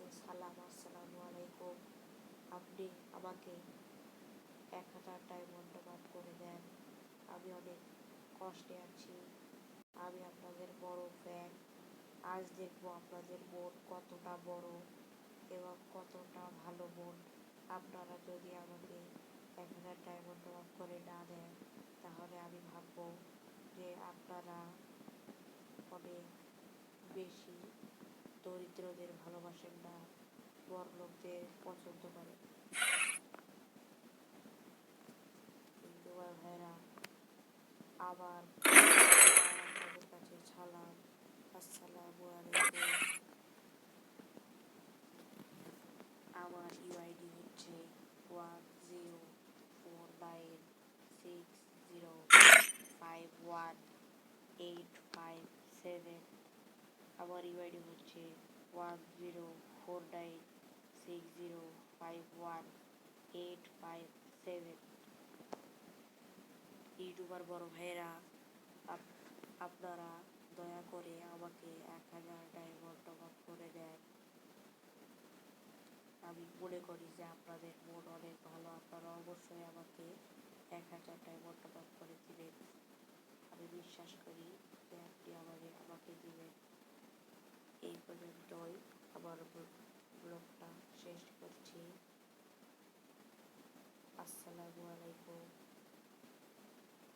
কাছে সালাম, আসসালামু আলাইকুম। আপনি আমাকে 1000 ডায়মন্ড মাফ করে দেন। আমি অনেক কষ্টে আছি। আমি আপনাদের বড় ফ্যান। আজ দেখবো আপনাদের মন কতটা বড় এবং কতটা ভালো মন। আপনারা যদি আমাকে 1000 ডায়মন্ড মাফ করে না দেন, তাহলে আমি ভাববো যে আপনারা অনেক বেশি দরিদ্রদের ভালোবাসেন না, বড়লোকদের পছন্দ করেন। কিন্তু ভাইরা, আবার আপনাদের কাছে সালাম, আসসালামু আলাইকুম। আমার ইউআইডি হচ্ছে 104960518557। আমার ইউআইডি হচ্ছে 104960518557। ইউটিউবার বড় ভাইয়েরা, আপনারা দয়া করে আমাকে 1000 ডায়মন্ড টপ আপ করে দেন। আমি মনে করি যে আপনাদের মন অনেক ভালো, আপনারা অবশ্যই আমাকে 1000 ডায়মন্ড টপ আপ করে দিবেন। আমি বিশ্বাস করি যে আপনি আমাকে দিবেন। এই পর্যন্তই আমার ব্লগটা শেষ করছি। আসসালামু আলাইকুম।